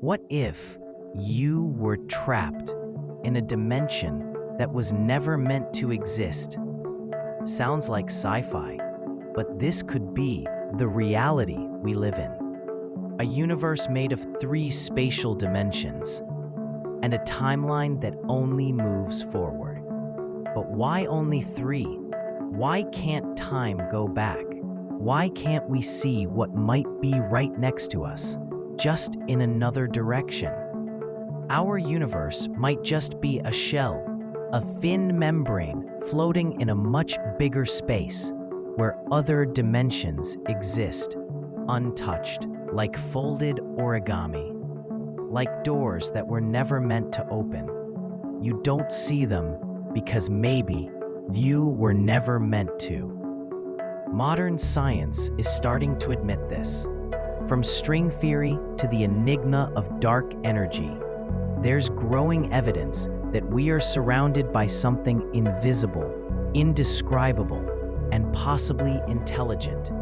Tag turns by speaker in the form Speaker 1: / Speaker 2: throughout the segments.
Speaker 1: What if you were trapped in a dimension that was never meant to exist? Sounds like sci-fi, but this could be the reality we live in. A universe made of 3 spatial dimensions and a timeline that only moves forward. But why only 3? Why can't time go back? Why can't we see what might be right next to us, just in another direction? Our universe might just be a shell, a thin membrane floating in a much bigger space where other dimensions exist, untouched, like folded origami, like doors that were never meant to open. You don't see them because maybe you were never meant to. Modern science is starting to admit this. From string theory to the enigma of dark energy, there's growing evidence that we are surrounded by something invisible, indescribable, and possibly intelligent.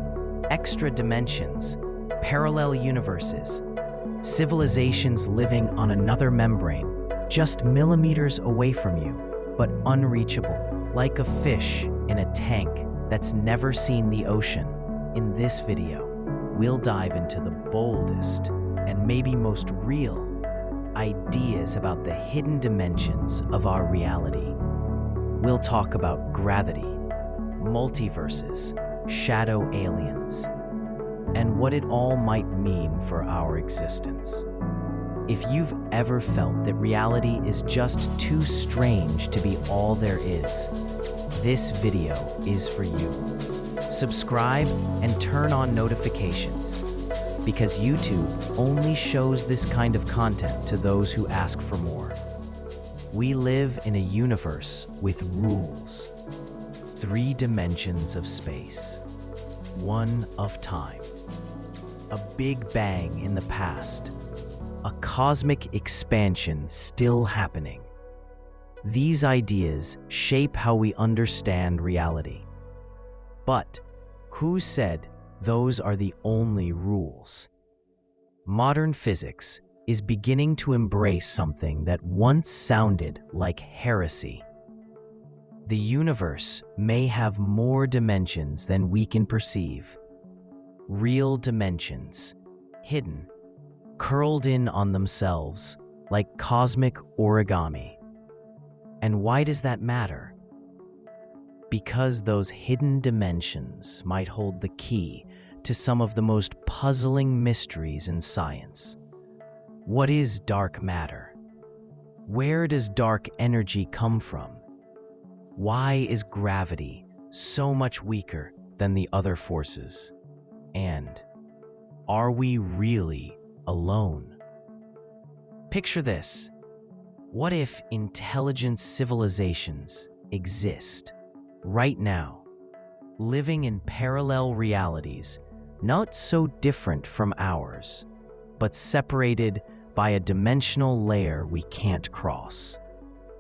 Speaker 1: Extra dimensions, parallel universes, civilizations living on another membrane, just millimeters away from you, but unreachable, like a fish in a tank that's never seen the ocean. In this video, we'll dive into the boldest and maybe most real ideas about the hidden dimensions of our reality. We'll talk about gravity, multiverses, shadow aliens, and what it all might mean for our existence. If you've ever felt that reality is just too strange to be all there is, this video is for you. Subscribe and turn on notifications, because YouTube only shows this kind of content to those who ask for more. We live in a universe with rules. 3 dimensions of space, 1 of time, a big bang in the past, a cosmic expansion still happening. These ideas shape how we understand reality. But who said those are the only rules? Modern physics is beginning to embrace something that once sounded like heresy. The universe may have more dimensions than we can perceive. Real dimensions, hidden, curled in on themselves like cosmic origami. And why does that matter? Because those hidden dimensions might hold the key to some of the most puzzling mysteries in science. What is dark matter? Where does dark energy come from? Why is gravity so much weaker than the other forces? And are we really alone? Picture this. What if intelligent civilizations exist right now, living in parallel realities, not so different from ours, but separated by a dimensional layer we can't cross?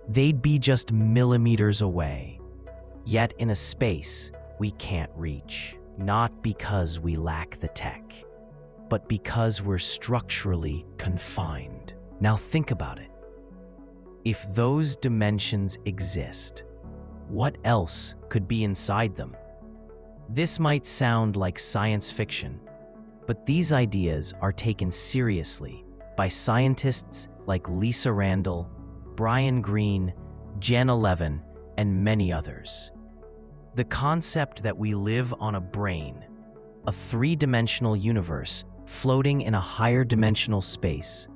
Speaker 1: They'd be just millimeters away, yet in a space we can't reach, not because we lack the tech, but because we're structurally confined. Now think about it. If those dimensions exist, what else could be inside them? This might sound like science fiction, but these ideas are taken seriously by scientists like Lisa Randall, Brian Greene, Jen 11, and many others. The concept that we live on a Brane, a 3-dimensional universe floating in a higher dimensional space,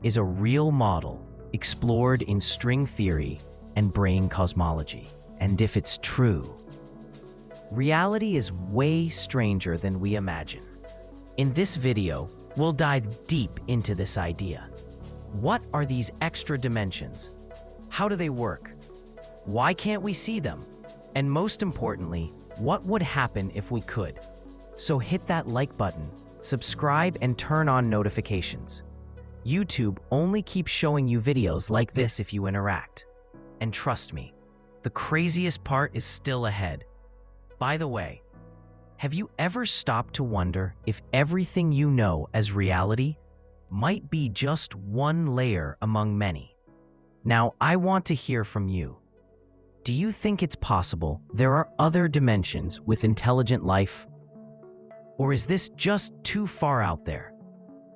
Speaker 1: is a real model explored in string theory and Brane cosmology. And if it's true, reality is way stranger than we imagine. In this video, we'll dive deep into this idea. What are these extra dimensions? How do they work? Why can't we see them? And most importantly, what would happen if we could? So hit that like button, subscribe, and turn on notifications. YouTube only keeps showing you videos like this if you interact. And trust me, the craziest part is still ahead. By the way, have you ever stopped to wonder if everything you know as reality might be just one layer among many. Now, I want to hear from you. Do you think it's possible there are other dimensions with intelligent life? Or is this just too far out there?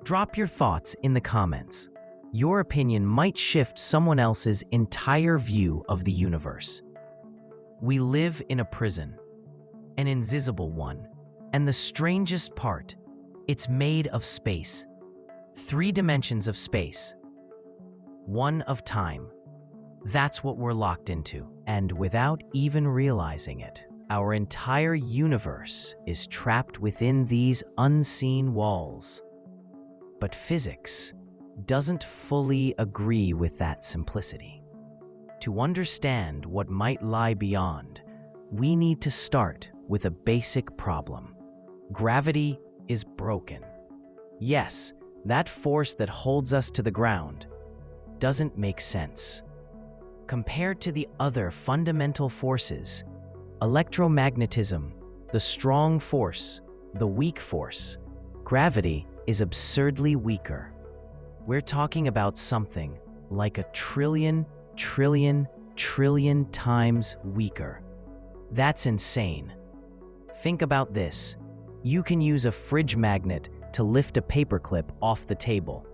Speaker 1: Drop your thoughts in the comments. Your opinion might shift someone else's entire view of the universe. We live in a prison, an invisible one, and the strangest part, it's made of space. 3 dimensions of space, 1 of time. That's what we're locked into, and without even realizing it, our entire universe is trapped within these unseen walls. But physics doesn't fully agree with that simplicity. To understand what might lie beyond, we need to start with a basic problem. Gravity is broken. Yes, that force that holds us to the ground doesn't make sense. Compared to the other fundamental forces, electromagnetism, the strong force, the weak force, gravity is absurdly weaker. We're talking about something like a trillion times weaker. That's insane. Think about this. You can use a fridge magnet to lift a paperclip off the table.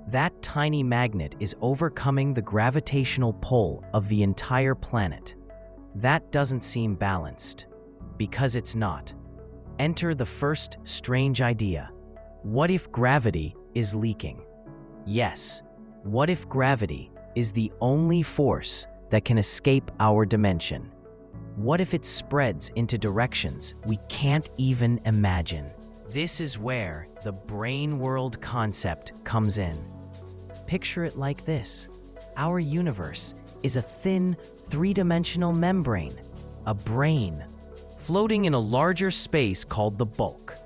Speaker 1: That tiny magnet is overcoming the gravitational pull of the entire planet. That doesn't seem balanced, because it's not. Enter the first strange idea. What if gravity is leaking? Yes, what if gravity is the only force that can escape our dimension? What if it spreads into directions we can't even imagine? This is where the brain world concept comes in. Picture it like this. Our universe is a thin, 3-dimensional membrane, a brain, floating in a larger space called the bulk.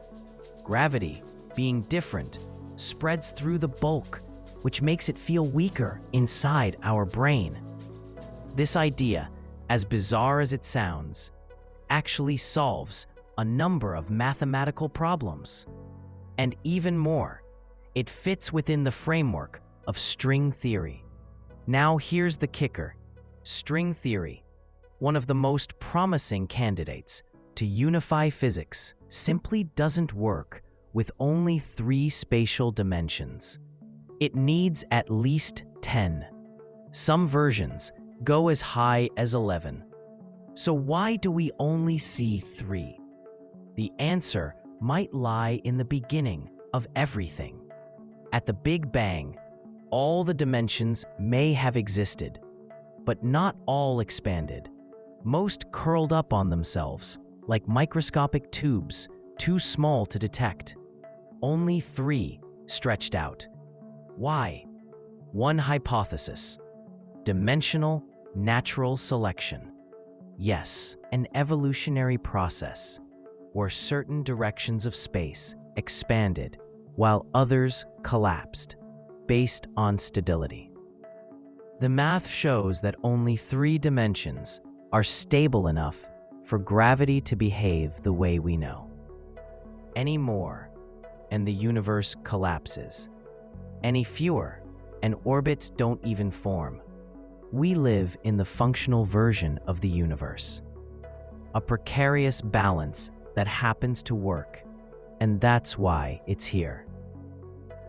Speaker 1: Gravity, being different, spreads through the bulk, which makes it feel weaker inside our brain. This idea, as bizarre as it sounds, actually solves a number of mathematical problems. And even more, it fits within the framework of string theory. Now here's the kicker. String theory, one of the most promising candidates to unify physics, simply doesn't work with only 3 spatial dimensions. It needs at least 10. Some versions go as high as 11. So why do we only see 3? The answer might lie in the beginning of everything. At the Big Bang, all the dimensions may have existed, but not all expanded. Most curled up on themselves, like microscopic tubes, too small to detect. Only 3 stretched out. Why? One hypothesis: dimensional natural selection. Yes, an evolutionary process where certain directions of space expanded while others collapsed based on stability. The math shows that only 3 dimensions are stable enough for gravity to behave the way we know. Any more, and the universe collapses. Any fewer, and orbits don't even form. We live in the functional version of the universe, a precarious balance that happens to work, and that's why it's here.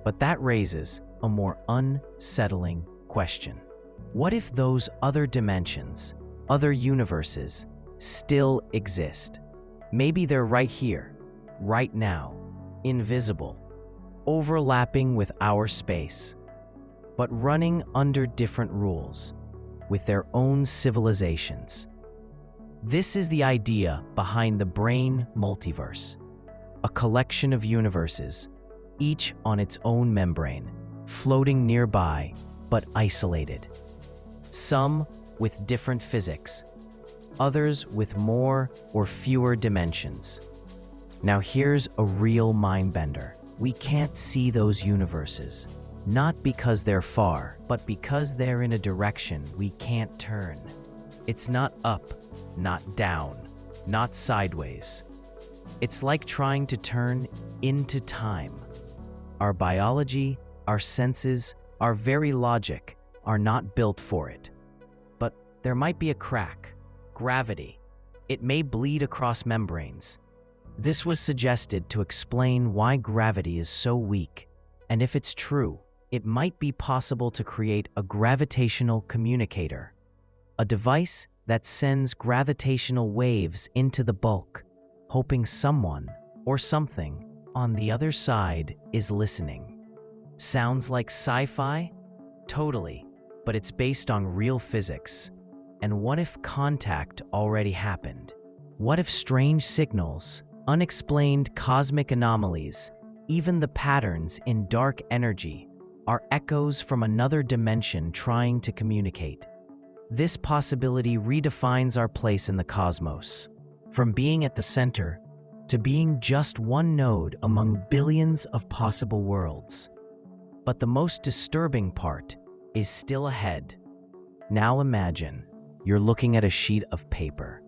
Speaker 1: But that raises a more unsettling question. What if those other dimensions, other universes, still exist? Maybe they're right here, right now, invisible, overlapping with our space, but running under different rules, with their own civilizations. This is the idea behind the Brane multiverse, a collection of universes, each on its own membrane, floating nearby but isolated. Some with different physics, others with more or fewer dimensions. Now here's a real mind-bender. We can't see those universes, not because they're far, but because they're in a direction we can't turn. It's not up, not down, not sideways. It's like trying to turn into time. Our biology, our senses, our very logic are not built for it. But there might be a crack. Gravity. It may bleed across membranes. This was suggested to explain why gravity is so weak, and if it's true, it might be possible to create a gravitational communicator, a device that sends gravitational waves into the bulk, hoping someone or something on the other side is listening. Sounds like sci-fi? Totally, but it's based on real physics. And what if contact already happened? What if strange signals, unexplained cosmic anomalies, even the patterns in dark energy are echoes from another dimension trying to communicate? This possibility redefines our place in the cosmos, from being at the center to being just one node among billions of possible worlds. But the most disturbing part is still ahead. Now imagine you're looking at a sheet of paper.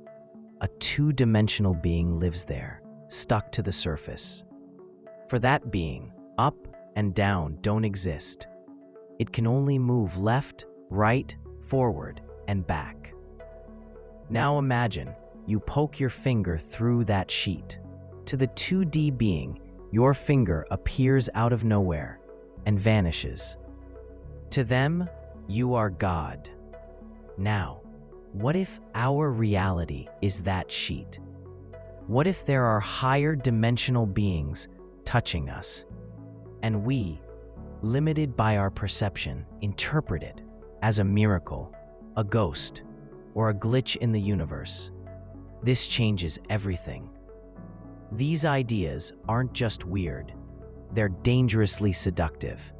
Speaker 1: A two-dimensional being lives there, stuck to the surface. For that being, up and down don't exist. It can only move left, right, forward, and back. Now imagine you poke your finger through that sheet. To the 2D being, your finger appears out of nowhere and vanishes. To them, you are God. Now, what if our reality is that sheet? What if there are higher dimensional beings touching us, and we, limited by our perception, interpret it as a miracle, a ghost, or a glitch in the universe? This changes everything. These ideas aren't just weird, they're dangerously seductive,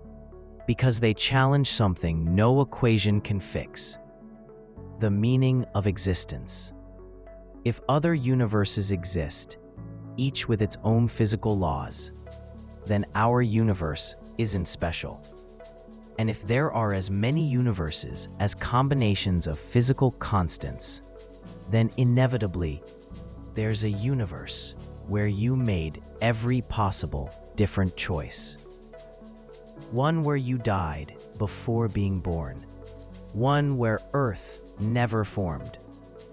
Speaker 1: because they challenge something no equation can fix: the meaning of existence. If other universes exist, each with its own physical laws, then our universe isn't special. And if there are as many universes as combinations of physical constants, then inevitably there's a universe where you made every possible different choice. One where you died before being born, one where Earth never formed,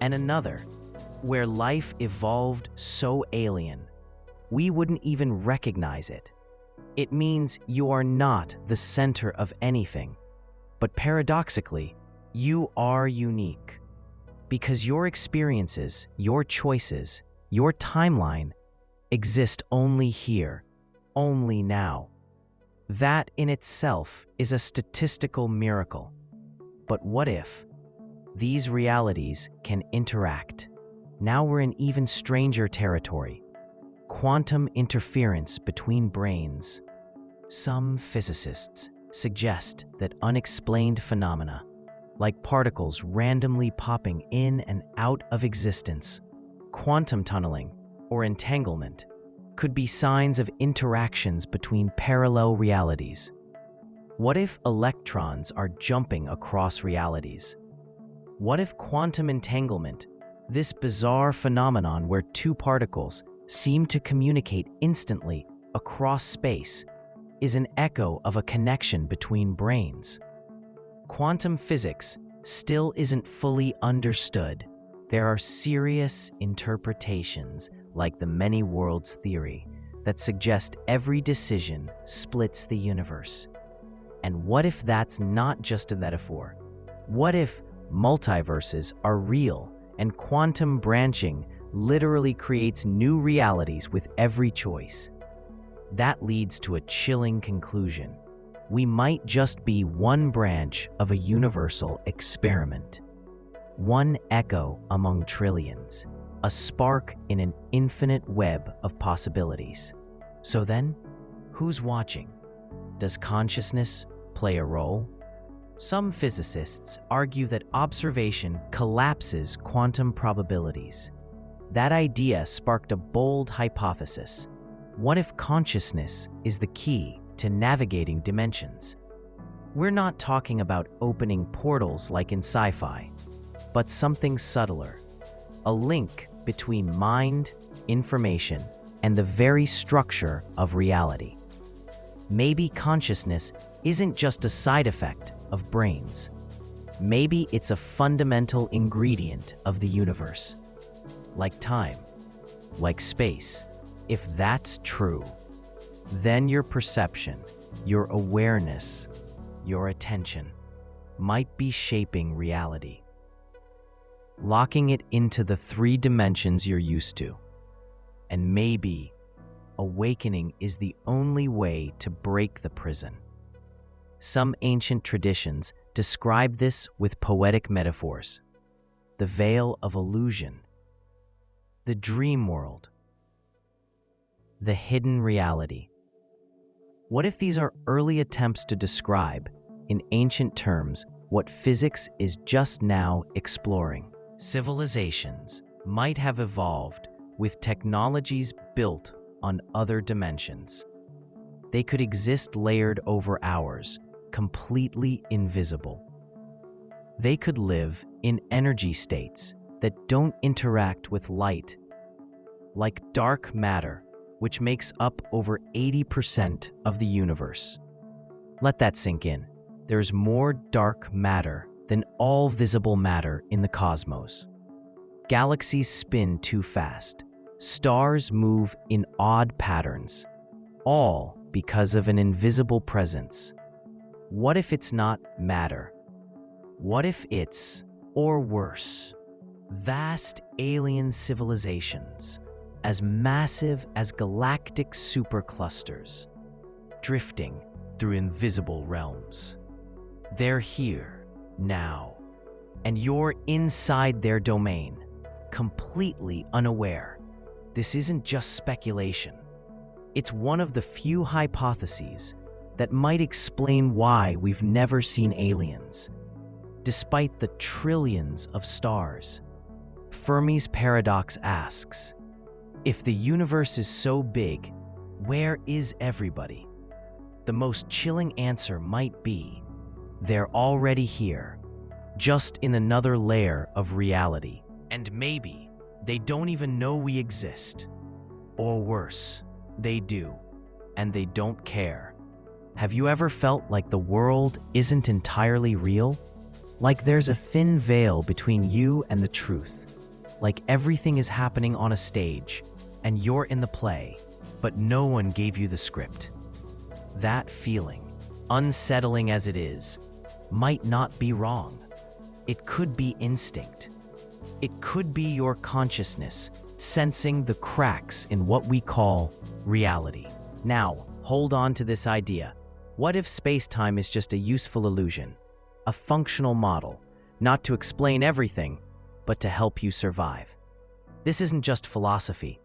Speaker 1: and another where life evolved so alien we wouldn't even recognize it. It means you are not the center of anything, but paradoxically, you are unique. Because your experiences, your choices, your timeline exist only here, only now. That in itself is a statistical miracle. But what if these realities can interact? Now we're in even stranger territory: quantum interference between brains. Some physicists suggest that unexplained phenomena, like particles randomly popping in and out of existence, quantum tunneling, or entanglement, could be signs of interactions between parallel realities. What if electrons are jumping across realities? What if quantum entanglement, this bizarre phenomenon where two particles seem to communicate instantly across space, is an echo of a connection between brains? Quantum physics still isn't fully understood. There are serious interpretations, like the many worlds theory, that suggest every decision splits the universe. And what if that's not just a metaphor? What if multiverses are real and quantum branching literally creates new realities with every choice? That leads to a chilling conclusion. We might just be one branch of a universal experiment, one echo among trillions, a spark in an infinite web of possibilities. So then, who's watching? Does consciousness play a role? Some physicists argue that observation collapses quantum probabilities. That idea sparked a bold hypothesis. What if consciousness is the key to navigating dimensions? We're not talking about opening portals like in sci-fi, but something subtler, a link between mind, information, and the very structure of reality. Maybe consciousness isn't just a side effect of brains. Maybe it's a fundamental ingredient of the universe, like time, like space. If that's true, then your perception, your awareness, your attention might be shaping reality, locking it into the 3 dimensions you're used to. And maybe awakening is the only way to break the prison. Some ancient traditions describe this with poetic metaphors: the veil of illusion, the dream world, the hidden reality. What if these are early attempts to describe, in ancient terms, what physics is just now exploring? Civilizations might have evolved with technologies built on other dimensions. They could exist layered over ours, completely invisible. They could live in energy states that don't interact with light, like dark matter, which makes up over 80% of the universe. Let that sink in. There's more dark matter than all visible matter in the cosmos. Galaxies spin too fast. Stars move in odd patterns, all because of an invisible presence. What if it's not matter? What if it's, or worse, vast alien civilizations, as massive as galactic superclusters, drifting through invisible realms? They're here, now, and you're inside their domain, completely unaware. This isn't just speculation. It's one of the few hypotheses that might explain why we've never seen aliens, despite the trillions of stars. Fermi's paradox asks, if the universe is so big, where is everybody? The most chilling answer might be, they're already here, just in another layer of reality. And maybe they don't even know we exist. Or worse, they do, and they don't care. Have you ever felt like the world isn't entirely real? Like there's a thin veil between you and the truth. Like everything is happening on a stage, and you're in the play, but no one gave you the script. That feeling, unsettling as it is, might not be wrong. It could be instinct. It could be your consciousness sensing the cracks in what we call reality. Now, hold on to this idea. What if space-time is just a useful illusion, a functional model, not to explain everything, but to help you survive? This isn't just philosophy.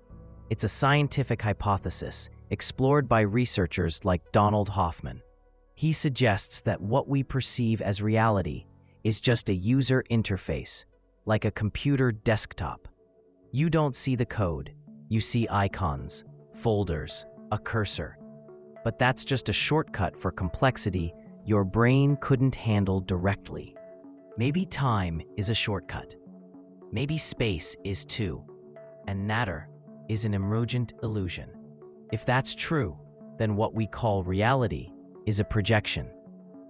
Speaker 1: It's a scientific hypothesis explored by researchers like Donald Hoffman. He suggests that what we perceive as reality is just a user interface, like a computer desktop. You don't see the code. You see icons, folders, a cursor. But that's just a shortcut for complexity your brain couldn't handle directly. Maybe time is a shortcut. Maybe space is too. And matter is an emergent illusion. If that's true, then what we call reality is a projection.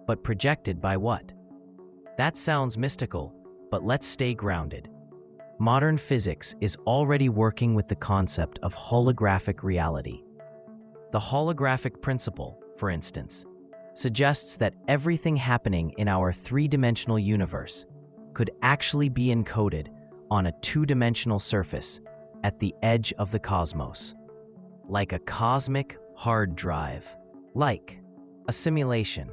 Speaker 1: But projected by what? That sounds mystical, but let's stay grounded. Modern physics is already working with the concept of holographic reality. The holographic principle, for instance, suggests that everything happening in our 3-dimensional universe could actually be encoded on a 2-dimensional surface at the edge of the cosmos, like a cosmic hard drive, like a simulation.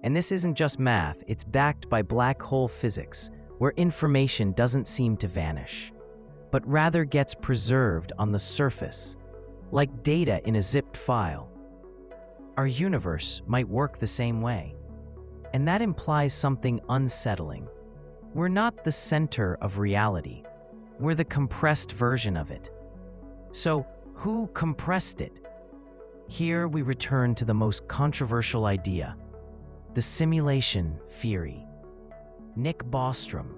Speaker 1: And this isn't just math, it's backed by black hole physics, where information doesn't seem to vanish, but rather gets preserved on the surface, like data in a zipped file. Our universe might work the same way, and that implies something unsettling. We're not the center of reality, we're the compressed version of it. So, who compressed it? Here we return to the most controversial idea, the simulation theory. Nick Bostrom,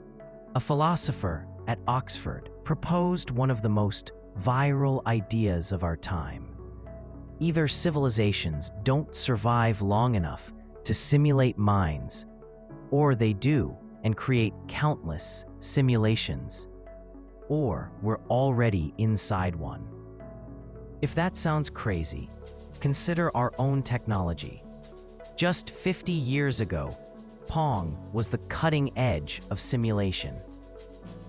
Speaker 1: a philosopher at Oxford, proposed one of the most viral ideas of our time. Either civilizations don't survive long enough to simulate minds, or they do and create countless simulations, or we're already inside one. If that sounds crazy, consider our own technology. Just 50 years ago, Pong was the cutting edge of simulation.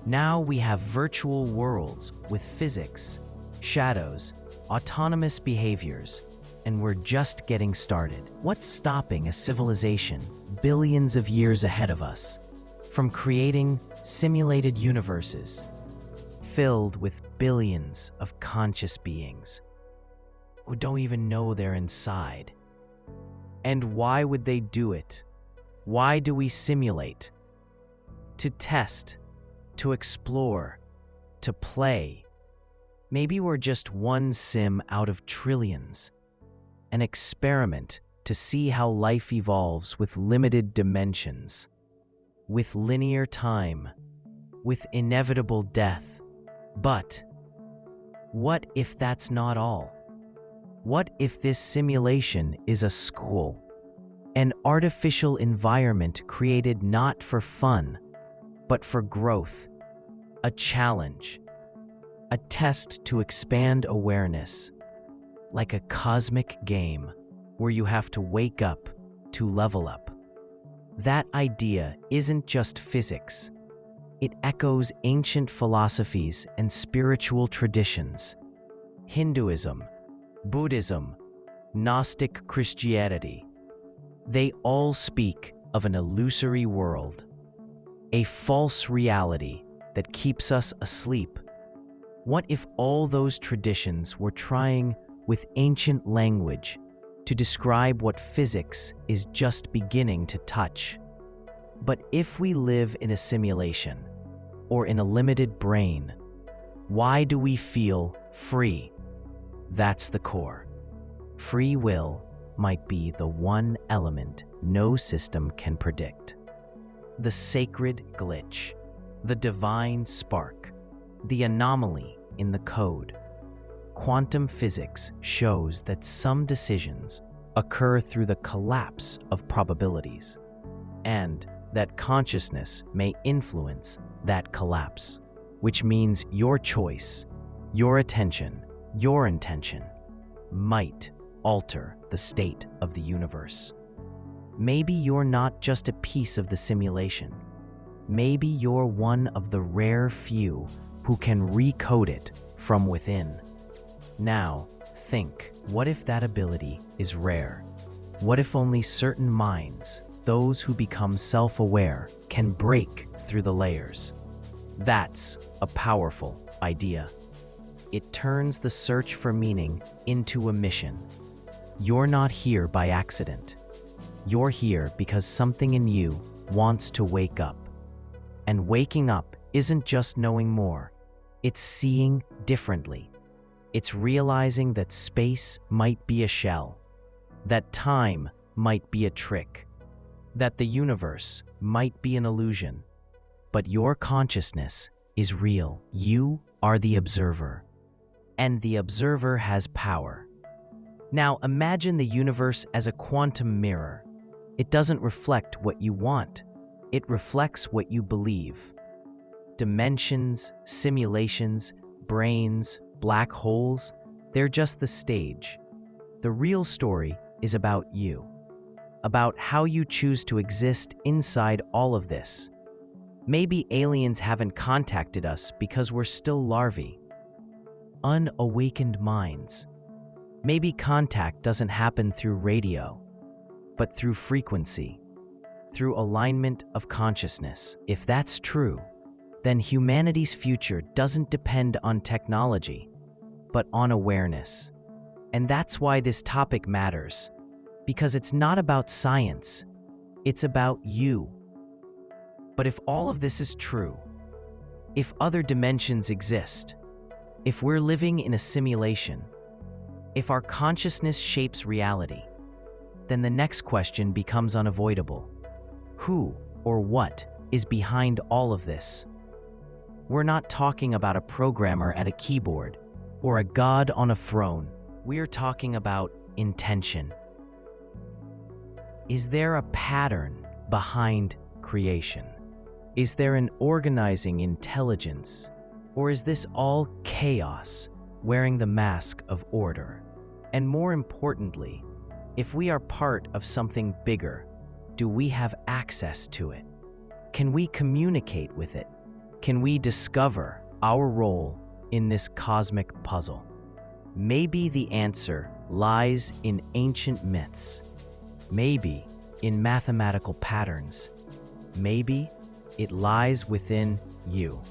Speaker 1: Now we have virtual worlds with physics, shadows, autonomous behaviors, and we're just getting started. What's stopping a civilization billions of years ahead of us from creating simulated universes filled with billions of conscious beings who don't even know they're inside? And why would they do it? Why do we simulate? To test, to explore, to play. Maybe we're just one sim out of trillions, an experiment to see how life evolves with limited dimensions, with linear time, with inevitable death. But what if that's not all? What if this simulation is a school, an artificial environment created not for fun, but for growth, a challenge, a test to expand awareness, like a cosmic game where you have to wake up to level up? That idea isn't just physics. It echoes ancient philosophies and spiritual traditions. Hinduism, Buddhism, Gnostic Christianity, they all speak of an illusory world, a false reality that keeps us asleep. What if all those traditions were trying with ancient language to describe what physics is just beginning to touch? But if we live in a simulation or in a limited brain, why do we feel free? That's the core. Free will might be the one element no system can predict. The sacred glitch, the divine spark, the anomaly in the code. Quantum physics shows that some decisions occur through the collapse of probabilities, and that consciousness may influence that collapse, which means your choice, your attention, your intention might alter the state of the universe. Maybe you're not just a piece of the simulation. Maybe you're one of the rare few who can recode it from within. Now, think, what if that ability is rare? What if only certain minds, those who become self-aware, can break through the layers? That's a powerful idea. It turns the search for meaning into a mission. You're not here by accident. You're here because something in you wants to wake up. And waking up isn't just knowing more. It's seeing differently. It's realizing that space might be a shell, that time might be a trick, that the universe might be an illusion. But your consciousness is real. You are the observer. And the observer has power. Now imagine the universe as a quantum mirror. It doesn't reflect what you want. It reflects what you believe. Dimensions, simulations, brains, black holes, they're just the stage. The real story is about you, about how you choose to exist inside all of this. Maybe aliens haven't contacted us because we're still larvae, unawakened minds. Maybe contact doesn't happen through radio, but through frequency, through alignment of consciousness. If that's true, then humanity's future doesn't depend on technology, but on awareness. And that's why this topic matters, because it's not about science, it's about you. But if all of this is true, if other dimensions exist, if we're living in a simulation, if our consciousness shapes reality, then the next question becomes unavoidable. Who or what is behind all of this? We're not talking about a programmer at a keyboard or a god on a throne. We're talking about intention. Is there a pattern behind creation? Is there an organizing intelligence? Or is this all chaos wearing the mask of order? And more importantly, if we are part of something bigger, do we have access to it? Can we communicate with it? Can we discover our role in this cosmic puzzle? Maybe the answer lies in ancient myths. Maybe in mathematical patterns. Maybe it lies within you.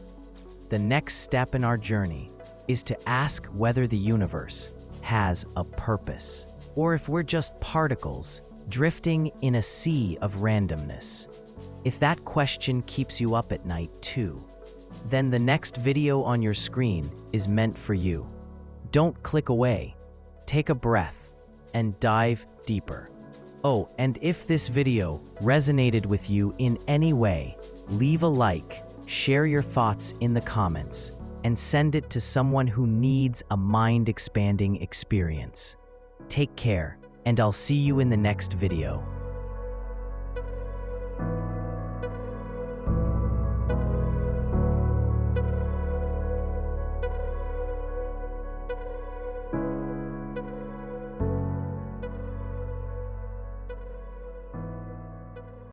Speaker 1: The next step in our journey is to ask whether the universe has a purpose, or if we're just particles drifting in a sea of randomness. If that question keeps you up at night too, then the next video on your screen is meant for you. Don't click away. Take a breath and dive deeper. Oh, and if this video resonated with you in any way, leave a like, share your thoughts in the comments, and send it to someone who needs a mind-expanding experience. Take care, and I'll see you in the next video.